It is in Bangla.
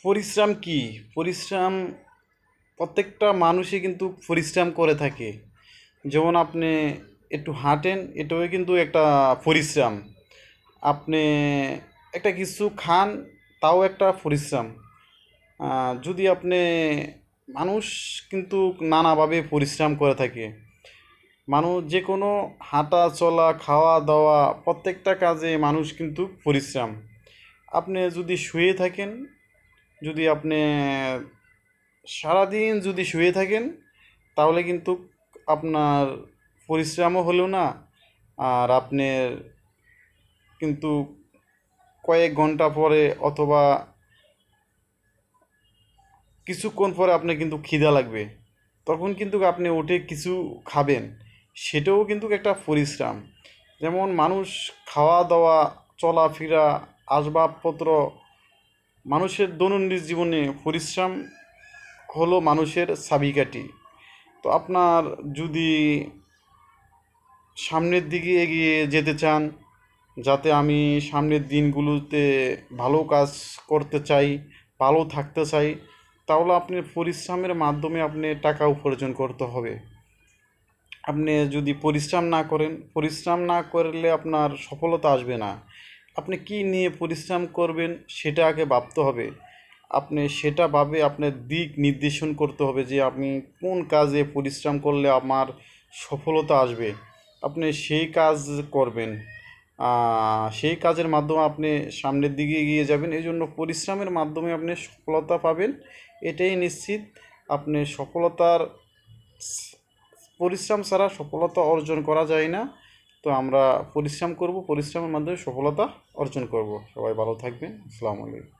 পরিশ্রম কি? পরিশ্রম প্রত্যেকটা মানুষই কিন্তু পরিশ্রম করে থাকে। যেমন আপনি একটু হাঁটেন, এটাও কিন্তু একটা পরিশ্রম। আপনি একটা কিছু খান, তাও একটা পরিশ্রম। যদি আপনি মানুষ কিন্তু নানাভাবে পরিশ্রম করে থাকে। মানুষ যে কোনো হাঁটা চলা খাওয়া দাওয়া প্রত্যেকটা কাজে মানুষ কিন্তু পরিশ্রম। আপনি যদি শুয়ে থাকেন, যদি আপনি সারাদিন যদি শুয়ে থাকেন, তাহলে কিন্তু আপনার পরিশ্রমও হলো না। আর আপনার কিন্তু কয়েক ঘন্টা পরে অথবা কিছুক্ষণ পরে আপনার কিন্তু খিদা লাগবে, তখন কিন্তু আপনি উঠে কিছু খাবেন, সেটাও কিন্তু একটা পরিশ্রম। যেমন মানুষ খাওয়া দাওয়া চলাফেরা আসবাবপত্র, মানুষের দৈনন্দিন জীবনে পরিশ্রম হলো মানুষের চাবিকাঠি। তো আপনার যদি সামনের দিকে এগিয়ে যেতে চান, যাতে আমি সামনের দিনগুলোতে ভালো কাজ করতে চাই, ভালো থাকতে চাই, তাহলে আপনি পরিশ্রমের মাধ্যমে আপনি টাকা উপার্জন করতে হবে। আপনি যদি পরিশ্রম না করেন, পরিশ্রম না করলে আপনার সফলতা আসবে না। আপনি কি নিয়ে পরিশ্রম করবেন সেটা আগে ভাবতে হবে। আপনি সেটা ভাবে আপনার দিক নির্দেশন করতে হবে যে আপনি কোন কাজে পরিশ্রম করলে আমার সফলতা আসবে। আপনি সেই কাজ করবেন। সেই কাজের মাধ্যমে আপনি সামনের দিকে এগিয়ে যাবেন। এই জন্য পরিশ্রমের মাধ্যমে আপনি সফলতা পাবেন, এটাই নিশ্চিত। আপনি সফলতার পরিশ্রম ছাড়া সফলতা অর্জন করা যায় না। তো আমরা পরিশ্রম করব, পরিশ্রমের মাধ্যমে সফলতা অর্জন করব। সবাই ভালো থাকবেন। আসসালামু আলাইকুম।